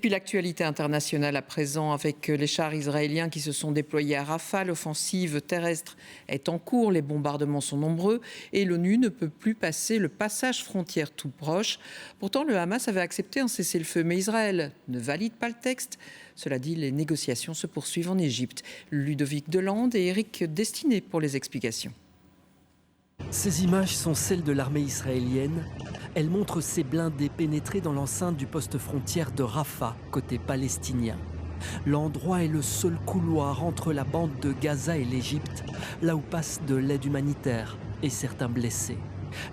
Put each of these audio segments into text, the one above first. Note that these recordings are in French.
Puis l'actualité internationale à présent avec les chars israéliens qui se sont déployés à Rafah. L'offensive terrestre est en cours, les bombardements sont nombreux et l'ONU ne peut plus passer le passage frontière tout proche. Pourtant, le Hamas avait accepté un cessez-le-feu, mais Israël ne valide pas le texte. Cela dit, les négociations se poursuivent en Égypte. Ludovic Delande et Éric Destiné pour les explications. Ces images sont celles de l'armée israélienne. Elles montrent ces blindés pénétrer dans l'enceinte du poste frontière de Rafah, côté palestinien. L'endroit est le seul couloir entre la bande de Gaza et l'Égypte, là où passe de l'aide humanitaire et certains blessés.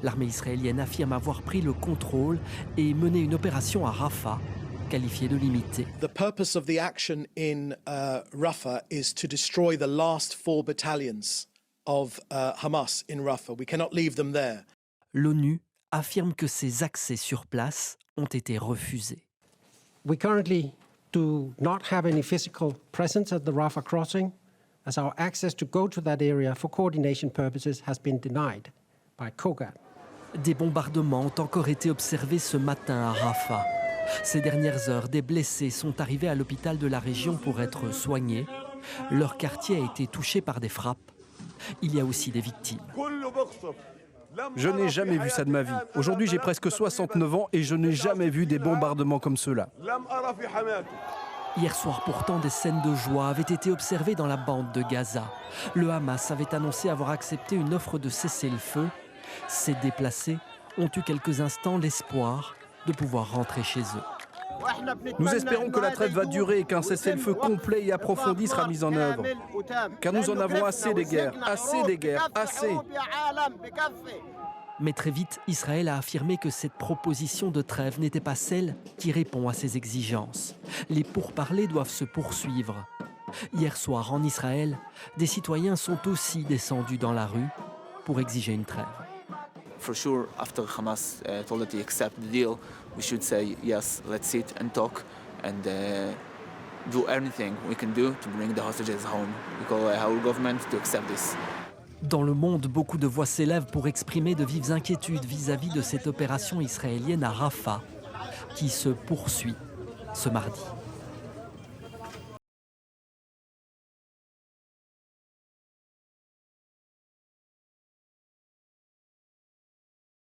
L'armée israélienne affirme avoir pris le contrôle et mené une opération à Rafah, qualifiée de limitée. The purpose of the action in Rafah is to destroy the last 4 battalions of Hamas in Rafah. We cannot leave them there. L'ONU affirme que ces accès sur place ont été refusés. We currently do not have any physical presence at the Rafah crossing, as our access to go to that area for coordination purposes has been denied by COGAT. Des bombardements ont encore été observés ce matin à Rafah. Ces dernières heures, des blessés sont arrivés à l'hôpital de la région pour être soignés. Leur quartier a été touché par des frappes. Il y a aussi des victimes. Je n'ai jamais vu ça de ma vie. Aujourd'hui, j'ai presque 69 ans et je n'ai jamais vu des bombardements comme ceux-là. Hier soir, pourtant, des scènes de joie avaient été observées dans la bande de Gaza. Le Hamas avait annoncé avoir accepté une offre de cessez-le-feu. Ces déplacés ont eu quelques instants l'espoir de pouvoir rentrer chez eux. Nous espérons que la trêve va durer et qu'un cessez-le-feu complet et approfondi sera mis en œuvre. Car nous en avons assez des guerres, assez. Mais très vite, Israël a affirmé que cette proposition de trêve n'était pas celle qui répond à ses exigences. Les pourparlers doivent se poursuivre. Hier soir, en Israël, des citoyens sont aussi descendus dans la rue pour exiger une trêve. For sure, after Hamas told that they accept the deal, we should say yes, let's sit and talk and do everything we can do to bring the hostages home. We call our government to accept this. Dans le monde, beaucoup de voix s'élèvent pour exprimer de vives inquiétudes vis-à-vis de cette opération israélienne à Rafah, qui se poursuit ce mardi.